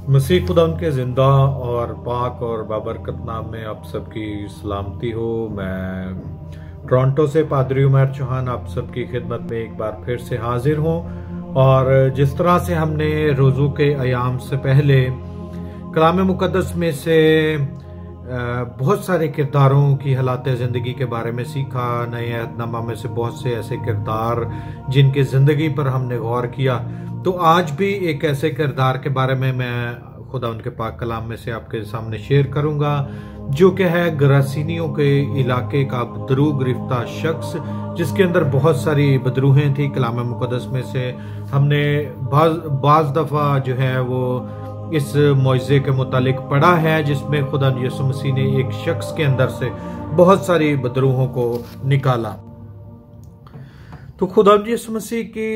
मसीह खुदा उनके जिंदा और पाक और बाबरकत नाम में आप सबकी सलामती हो। मैं टोरंटो से पादरी उमर चौहान आप सबकी खिदमत में एक बार फिर से हाजिर हूँ। और जिस तरह से हमने रोज़ों के अयाम से पहले कलाम मुकद्दस में से बहुत सारे किरदारों की हालात ज़िंदगी के बारे में सीखा, नए अहदनामा में से बहुत से ऐसे किरदार जिनकी ज़िंदगी पर हमने गौर किया, तो आज भी एक ऐसे किरदार के बारे में मैं खुदा उनके पाक कलाम में से आपके सामने शेयर करूंगा, जो कि है गरासीनियों के इलाके का बदरू गिरफ्तार शख्स, जिसके अंदर बहुत सारी बदरूहें थी। कलाम मुकद्दस में से हमने बाज़ दफ़ा जो है वो इस मौइज़े के मुतालिक पढ़ा है, जिसमें खुदा यीशु मसीह ने एक शख्स के अंदर से बहुत सारी बदरूहों को निकाला। तो खुदा यीशु मसीह की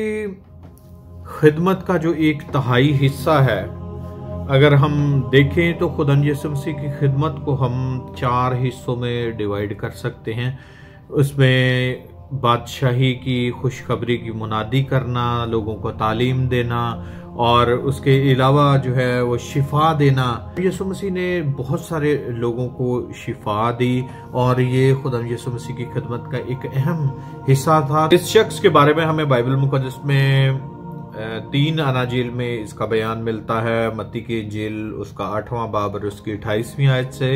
खिदमत का जो एक तिहाई हिस्सा है, अगर हम देखें तो खुदा यीशु मसीह की खिदमत को हम 4 हिस्सों में डिवाइड कर सकते हैं। उसमें बादशाही की खुशखबरी की मुनादी करना, लोगों को तालीम देना, और उसके अलावा जो है वो शिफा देना। यीशु मसीह ने बहुत सारे लोगों को शिफा दी और ये खुदा यीशु मसीह की खिदमत का एक अहम हिस्सा था। इस शख्स के बारे में हमें बाइबल मुकद्दस में 3 अनाजील में इसका बयान मिलता है। मत्ती की इंजील उसका 8वां बाब और उसकी 28वीं आयत से,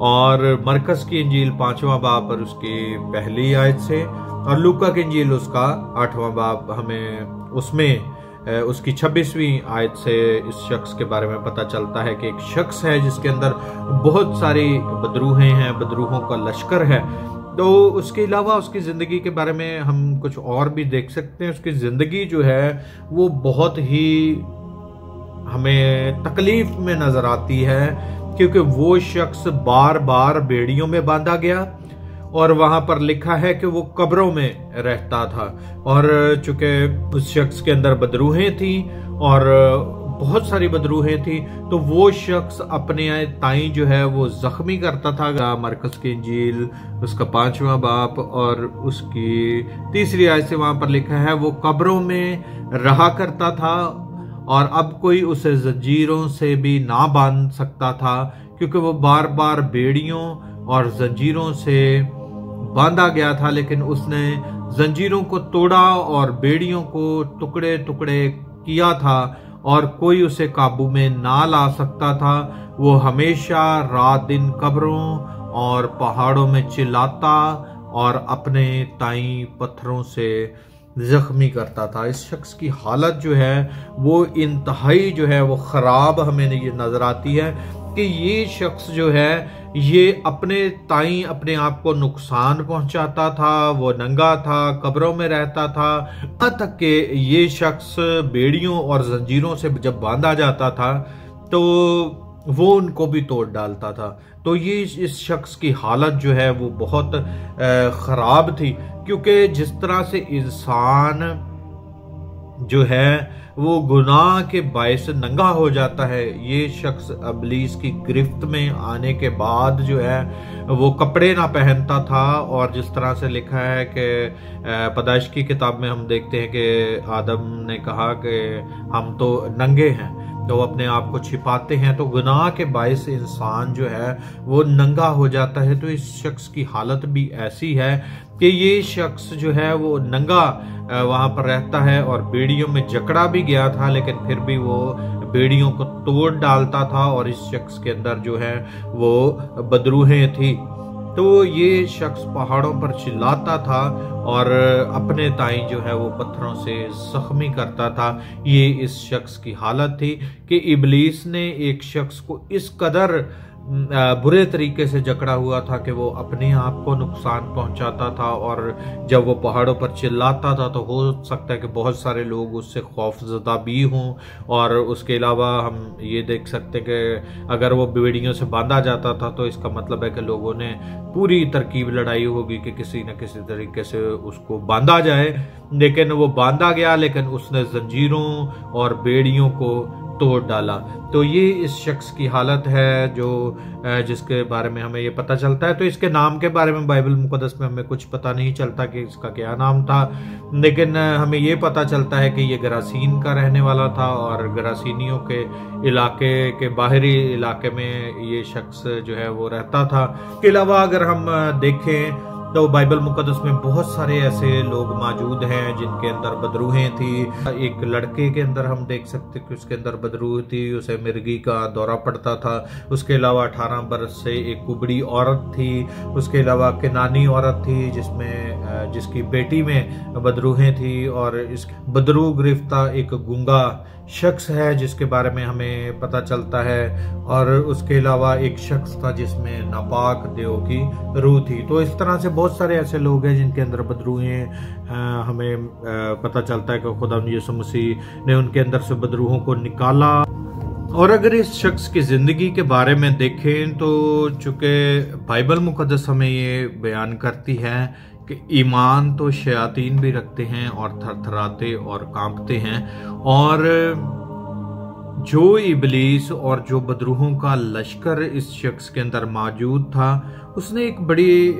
और मरकस की इंजील 5वां बाब और उसकी पहली आयत से, और लूका की इंजील उसका 8वां बाब हमें उसमें उसकी 26वीं आयत से इस शख्स के बारे में पता चलता है कि एक शख्स है जिसके अंदर बहुत सारी बदरूहें हैं, बदरूहों का लश्कर है। तो उसके अलावा उसकी ज़िंदगी के बारे में हम कुछ और भी देख सकते हैं। उसकी ज़िंदगी जो है वो बहुत ही हमें तकलीफ में नज़र आती है, क्योंकि वो शख्स बार बार बेड़ियों में बांधा गया, और वहां पर लिखा है कि वो कब्रों में रहता था। और चूंकि उस शख्स के अंदर बदरूहें थी और बहुत सारी बदरूहें थी, तो वो शख्स अपने ताई जो है वो जख्मी करता था। मरकस की इंजील उसका 5वां बाब और उसकी 3री आयत से वहां पर लिखा है वो कब्रों में रहा करता था, और अब कोई उसे जंजीरों से भी ना बांध सकता था, क्योंकि वो बार बार बेड़ियों और जंजीरों से बांधा गया था। लेकिन उसने जंजीरों को तोड़ा और बेड़ियों को टुकड़े टुकड़े किया था, और कोई उसे काबू में ना ला सकता था। वो हमेशा रात दिन कब्रों और पहाड़ों में चिल्लाता और अपने ताई पत्थरों से जख्मी करता था। इस शख्स की हालत जो है वो इंतहाई जो है वो खराब हमें ये नजर आती है कि ये शख्स जो है ये अपने ताई अपने आप को नुकसान पहुंचाता था। वो नंगा था, कब्रों में रहता था, यहाँ तक कि ये शख्स बेड़ियों और जंजीरों से जब बांधा जाता था तो वो उनको भी तोड़ डालता था। तो ये इस शख्स की हालत जो है वो बहुत खराब थी, क्योंकि जिस तरह से इंसान जो है वो गुनाह के बायस नंगा हो जाता है, ये शख्स इब्लीस की गिरफ्त में आने के बाद जो है वो कपड़े ना पहनता था। और जिस तरह से लिखा है कि पैदाइश की किताब में हम देखते हैं कि आदम ने कहा कि हम तो नंगे हैं, तो अपने आप को छिपाते हैं, तो गुनाह के बायस इंसान जो है वो नंगा हो जाता है। तो इस शख्स की हालत भी ऐसी है कि ये शख्स जो है वो नंगा वहां पर रहता है, और बेड़ियों में जकड़ा भी गया था, लेकिन फिर भी वो बेड़ियों को तोड़ डालता था। और इस शख्स के अंदर जो है वो बदरूहें थी। तो ये शख्स पहाड़ों पर चिल्लाता था और अपने ताई जो है वो पत्थरों से जख्मी करता था। ये इस शख्स की हालत थी कि इब्लीस ने एक शख्स को इस कदर बुरे तरीके से जकड़ा हुआ था कि वो अपने आप को नुकसान पहुंचाता था, और जब वो पहाड़ों पर चिल्लाता था तो हो सकता है कि बहुत सारे लोग उससे खौफजदा भी हों। और उसके अलावा हम ये देख सकते हैं कि अगर वो बेड़ियों से बांधा जाता था तो इसका मतलब है कि लोगों ने पूरी तरकीब लड़ाई होगी कि किसी न किसी तरीके से उसको बांधा जाए। लेकिन वो बांधा गया, लेकिन उसने जंजीरों और बेड़ियों को तोड़ डाला। तो ये इस शख्स की हालत है जो जिसके बारे में हमें ये पता चलता है। तो इसके नाम के बारे में बाइबल मुकद्दस में हमें कुछ पता नहीं चलता कि इसका क्या नाम था, लेकिन हमें ये पता चलता है कि ये गरासीन का रहने वाला था और गरासीनियों के इलाके के बाहरी इलाके में ये शख्स जो है वो रहता था। इसके अलावा अगर हम देखें तो बाइबल मुकद्दस में बहुत सारे ऐसे लोग मौजूद हैं जिनके अंदर बदरूहें थी। एक लड़के के अंदर हम देख सकते कि उसके अंदर बदरूह थी, उसे मिर्गी का दौरा पड़ता था। उसके अलावा 18 बरस से एक कुबड़ी औरत थी। उसके अलावा किनानी औरत थी जिसकी बेटी में बदरूहें थी। और इस बदरूह गिरफ्ता एक गूंगा शख्स है जिसके बारे में हमें पता चलता है। और उसके अलावा एक शख्स था जिसमें नापाक देव की रूह थी। तो इस तरह से बहुत सारे ऐसे लोग हैं जिनके अंदर बदरूहें हमें पता चलता है कि खुदा यीशु मसीह ने उनके अंदर से बदरूहों को निकाला। और अगर इस शख्स की जिंदगी के बारे में देखें तो चूंकि बाइबल मुकद्दस हमें ये बयान करती है कि ईमान तो शयातीन भी रखते हैं और थरथराते और कांपते हैं। और जो इबलीस और जो बदरूहों का लश्कर इस शख्स के अंदर मौजूद था, उसने एक बड़ी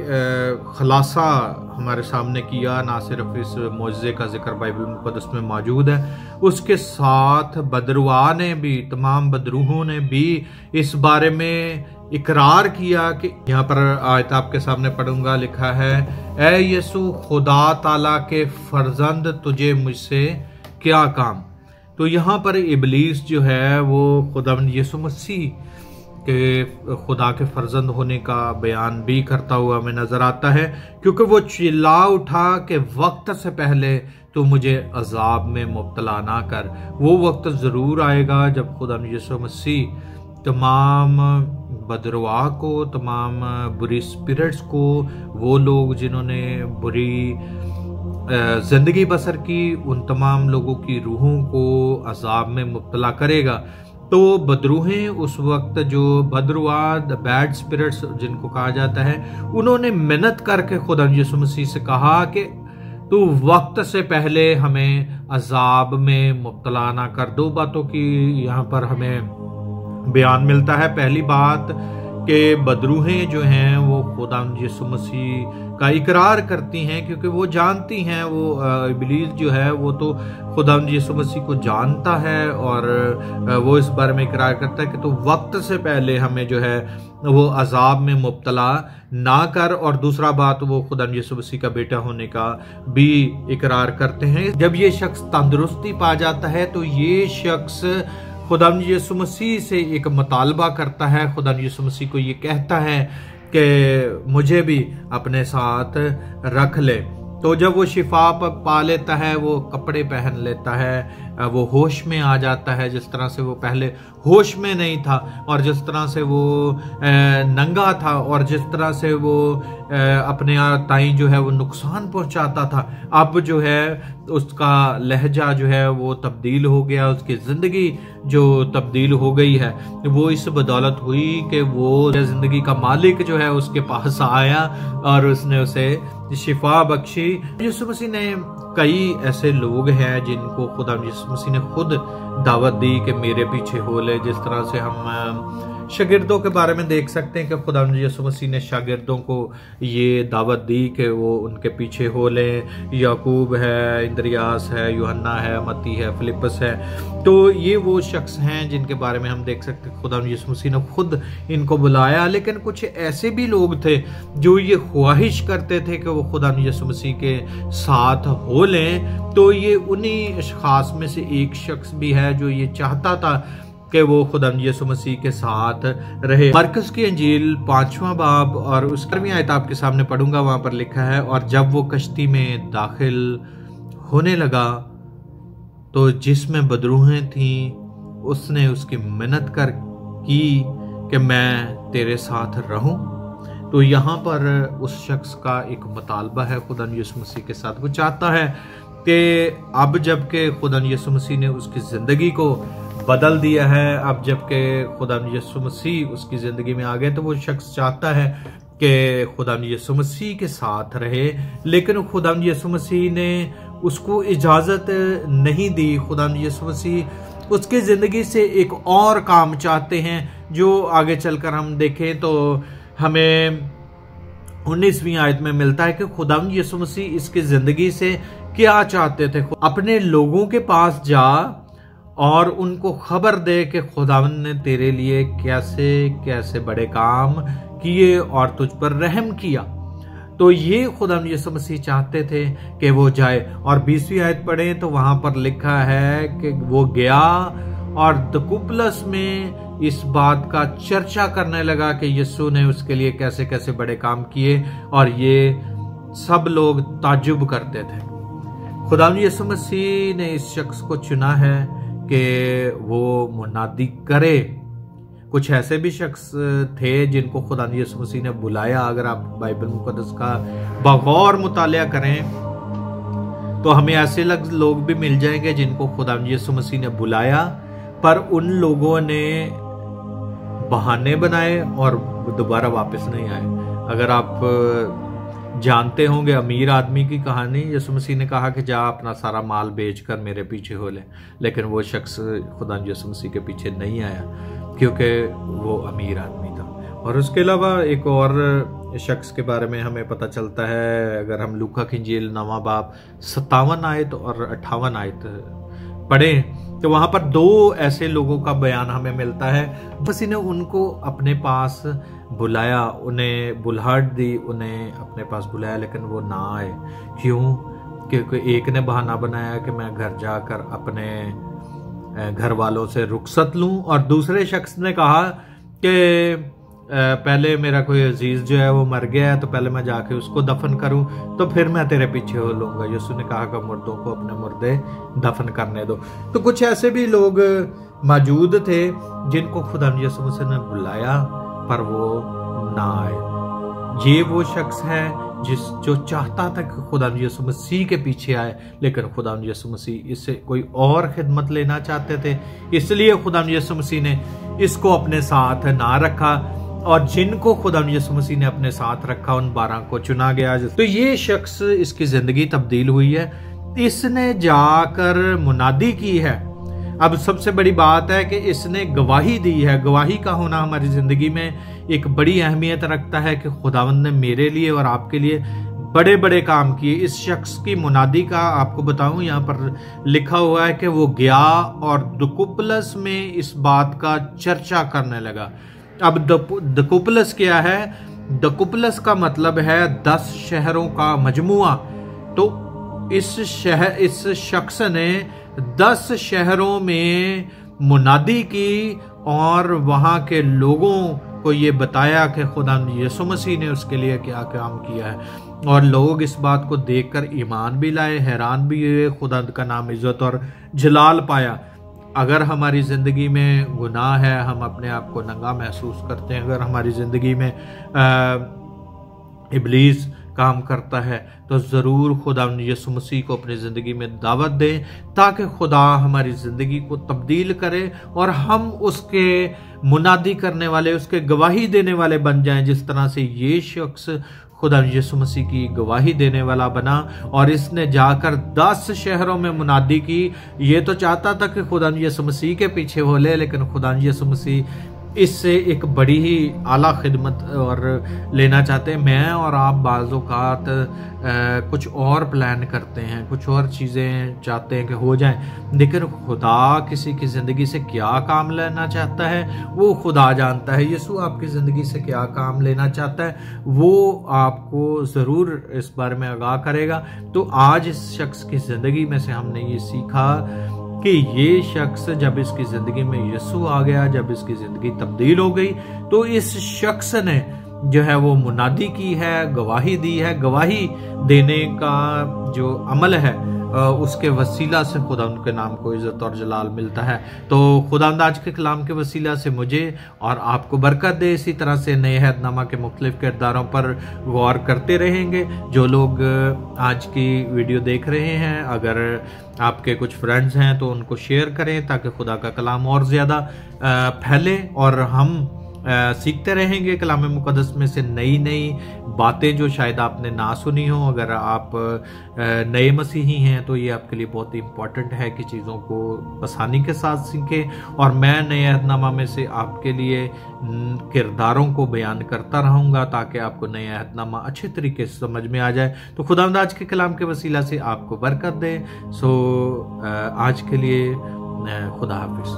खुलासा हमारे सामने किया। ना सिर्फ इस मौजज़े का जिक्र बाइबल मुकद्दस में मौजूद है, उसके साथ बदरुआ ने भी, तमाम बदरूहों ने भी इस बारे में इकरार किया कि यहाँ पर आयत आपके सामने पढ़ूंगा, लिखा है, ऐ यीशु खुदा ताला के फर्जंद तुझे मुझसे क्या काम। तो यहाँ पर इबलीस जो है वो खुदा यीशु मसीह के खुदा के फर्जंद होने का बयान भी करता हुआ हमें नजर आता है, क्योंकि वो चिल्ला उठा कि वक्त से पहले तो मुझे अजाब में मुब्तला ना कर। वो वक्त जरूर आएगा जब खुदा यीशु मसीह तमाम बदरवा को, तमाम बुरी स्पिरिट्स को, वो लोग जिन्होंने बुरी जिंदगी बसर की, उन तमाम लोगों की रूहों को अजाब में मुब्तला करेगा। तो बदरूहें उस वक्त, जो बदरुआ द बैड स्पिरिट्स जिनको कहा जाता है, उन्होंने मेहनत करके खुदा यीशु मसीह से कहा कि तू वक्त से पहले हमें अजाब में मुब्तला ना कर। दो बातों की यहाँ पर हमें बयान मिलता है। पहली बात कि बदरूहें जो हैं वो खुदा यीशु मसीह का इकरार करती हैं, क्योंकि वो जानती हैं, वो इबलीस जो है वो तो खुदा यीशु मसीह को जानता है और वो इस बारे में इकरार करता है कि तो वक्त से पहले हमें जो है वो अजाब में मुब्तला ना कर। और दूसरा बात, वो खुदा यीशु मसीह का बेटा होने का भी इकरार करते हैं। जब ये शख्स तंदुरुस्ती पा जाता है तो ये शख्स खुदा यीशु मसीह से एक मुतालबा करता है, खुदा यीशु मसीह को ये कहता है कि मुझे भी अपने साथ रख ले। तो जब वो शिफा पा लेता है, वो कपड़े पहन लेता है, वो होश में आ जाता है, जिस तरह से वो पहले होश में नहीं था, और जिस तरह से वो नंगा था, और जिस तरह से वो अपने ताई जो है वो नुकसान पहुंचाता था, अब जो है उसका लहजा जो है वो तब्दील हो गया, उसकी जिंदगी जो तब्दील हो गई है वो इस बदौलत हुई कि वो जिंदगी का मालिक जो है उसके पास आया और उसने उसे शिफा बख्शी। यीशु मसीह ने कई ऐसे लोग हैं जिनको खुदा यीशु मसीह ने खुद दावत दी कि मेरे पीछे हो ले। जिस तरह से हम शागिर्दों के बारे में देख सकते हैं कि खुदा यीशु मसीह ने शागिर्दों को ये दावत दी कि वो उनके पीछे हो लें। याकूब है, इंद्रियास है, यूहन्ना है, मत्ती है, फिलिपस है। तो ये वो शख्स हैं जिनके बारे में हम देख सकते हैं खुदा यीशु मसीह ने खुद इनको बुलाया। लेकिन कुछ ऐसे भी लोग थे जो ये ख्वाहिश करते थे कि वो खुदा यीशु मसीह के साथ हो लें। तो ये उन्हीं अशखास में से एक शख्स भी है जो ये चाहता था कि वो खुदा यीशु मसीह के साथ रहे। मरकस की अंजील 5वां बाब और उस 11वीं आयत आपके सामने पढ़ूंगा। वहां पर लिखा है, और जब वो कश्ती में दाखिल होने लगा तो जिसमें बदरूहें थीं उसने उसकी मिन्नत कर की कि मैं तेरे साथ रहूं। तो यहाँ पर उस शख्स का एक मुतालबा है खुदा यीशु मसीह के साथ। वो चाहता है कि अब जबकि खुदा यीशु मसीह ने उसकी जिंदगी को बदल दिया है, अब जबकि खुदा यीशु मसीह उसकी जिंदगी में आ गए, तो वो शख्स चाहता है कि खुदा यीशु मसीह के साथ रहे। लेकिन खुदा यीशु मसीह ने उसको इजाजत नहीं दी। खुदा यीशु मसीह उसकी जिंदगी से एक और काम चाहते हैं जो आगे चलकर हम देखें तो हमें 19वीं आयत में मिलता है कि खुदावंद यीशु मसीह इसकी जिंदगी से क्या चाहते थे। अपने लोगों के पास जा और उनको खबर दे कि खुदावंद ने तेरे लिए कैसे कैसे बड़े काम किए और तुझ पर रहम किया। तो ये खुदावंद यीशु मसीह चाहते थे कि वो जाए। और 20वीं आयत पढ़ें तो वहां पर लिखा है कि वो गया और दकुपलस में इस बात का चर्चा करने लगा कि यीशु ने उसके लिए कैसे कैसे बड़े काम किए, और ये सब लोग ताज्जुब करते थे। खुदावंद यीशु मसीह ने इस शख्स को चुना है कि वो मुनादी करे। कुछ ऐसे भी शख्स थे जिनको खुदावंद यीशु मसीह ने बुलाया। अगर आप बाइबल मुकद्दस का बगौर मुतालिया करें तो हमें ऐसे लोग भी मिल जाएंगे जिनको खुदावंद यीशु मसीह ने बुलाया, पर उन लोगों ने बहाने बनाए और दोबारा वापस नहीं आए। अगर आप जानते होंगे अमीर आदमी की कहानी, यीशु मसीह ने कहा कि जा अपना सारा माल बेचकर मेरे पीछे हो ले, लेकिन वो शख्स खुदावंद यीशु मसीह के पीछे नहीं आया क्योंकि वो अमीर आदमी था। और उसके अलावा एक और शख्स के बारे में हमें पता चलता है, अगर हम लूका की इंजील 9वां बाब 57 आयत और 58 आयत पढ़ें तो वहां पर दो ऐसे लोगों का बयान हमें मिलता है। मसीह ने उनको अपने पास बुलाया, उन्हें बुलाहट दी, उन्हें अपने पास बुलाया, लेकिन वो ना आए। क्यों? क्योंकि एक ने बहाना बनाया कि मैं घर जाकर अपने घर वालों से रुखसत लूं, और दूसरे शख्स ने कहा कि पहले मेरा कोई अजीज जो है वो मर गया है, तो पहले मैं जाके उसको दफन करूं, तो फिर मैं तेरे पीछे हो लूंगा। यीशु ने कहा कि मुर्दों को अपने मुर्दे दफन करने दो। तो कुछ ऐसे भी लोग मौजूद थे जिनको खुदावंद यीशु मसीह ने बुलाया पर वो ना आए। ये वो शख्स है जो चाहता था कि खुदावंद यीशु मसीह के पीछे आए, लेकिन खुदावंद यीशु मसीह इससे कोई और खिदमत लेना चाहते थे, इसलिए खुदावंद यीशु मसीह ने इसको अपने साथ ना रखा। और जिनको खुदावंद यीशु मसीह ने अपने साथ रखा उन 12 को चुना गया। तो ये शख्स, इसकी जिंदगी तब्दील हुई है, इसने जाकर मुनादी की है। अब सबसे बड़ी बात है कि इसने गवाही दी है। गवाही का होना हमारी जिंदगी में एक बड़ी अहमियत रखता है कि खुदावंद ने मेरे लिए और आपके लिए बड़े बड़े काम किए। इस शख्स की मुनादी का आपको बताऊं, यहाँ पर लिखा हुआ है कि वो गया और दकुपलस में इस बात का चर्चा करने लगा। अब दकुपलस क्या है? दकुपलस का मतलब है 10 शहरों का मजमुआ। तो इस शख्स ने 10 शहरों में मुनादी की और वहां के लोगों को ये बताया कि खुदावंद यीशु मसीह ने उसके लिए क्या काम किया है, और लोग इस बात को देखकर ईमान भी लाए, हैरान भी हुए, खुदावंद का नाम इज्जत और जलाल पाया। अगर हमारी जिंदगी में गुनाह है, हम अपने आप को नंगा महसूस करते हैं, अगर हमारी जिंदगी में इब्लीस काम करता है, तो जरूर खुदावंद यीशु मसीह को अपनी जिंदगी में दावत दें ताकि खुदा हमारी जिंदगी को तब्दील करे और हम उसके मुनादी करने वाले, उसके गवाही देने वाले बन जाएं, जिस तरह से ये शख्स खुदावंद यीशु मसीह की गवाही देने वाला बना। और इसने जाकर 10 शहरों में मुनादी की। ये तो चाहता था कि खुदावंद यीशु मसीह के पीछे हो ले, लेकिन खुदावंद यीशु मसीह इससे एक बड़ी ही आला खिदमत और लेना चाहते हैं। मैं और आप बाज़ औक़ात कुछ और प्लान करते हैं, कुछ और चीज़ें चाहते हैं कि हो जाएं, लेकिन खुदा किसी की ज़िंदगी से क्या काम लेना चाहता है वो खुदा जानता है। यीशु आपकी ज़िंदगी से क्या काम लेना चाहता है वो आपको ज़रूर इस बारे में आगाह करेगा। तो आज इस शख्स की ज़िंदगी में से हमने ये सीखा कि ये शख्स, जब इसकी जिंदगी में यीशु आ गया, जब इसकी जिंदगी तब्दील हो गई, तो इस शख्स ने जो है वो मुनादी की है, गवाही दी है। गवाही देने का जो अमल है उसके वसीला से खुदा उनके नाम को इज्जत और जलाल मिलता है। तो खुदावंद आज के कलाम के वसीला से मुझे और आपको बरकत दे। इसी तरह से नए अहदनामा के मुख्तलिफ किरदारों पर गौर करते रहेंगे। जो लोग आज की वीडियो देख रहे हैं, अगर आपके कुछ फ्रेंड्स हैं तो उनको शेयर करें ताकि खुदा का कलाम और ज़्यादा फैले और हम सीखते रहेंगे कलाम मुक़द्दस में से नई नई बातें जो शायद आपने ना सुनी हो। अगर आप नए मसीही हैं तो ये आपके लिए बहुत इंपॉर्टेंट है कि चीज़ों को आसानी के साथ सीखें। और मैं नए अहदनामा में से आपके लिए किरदारों को बयान करता रहूँगा ताकि आपको नया अहदनामा अच्छे तरीके से समझ में आ जाए। तो खुदावंद आज के कलाम के वसीला से आपको बरकत दे। सो आज के लिए खुदा हाफिज़।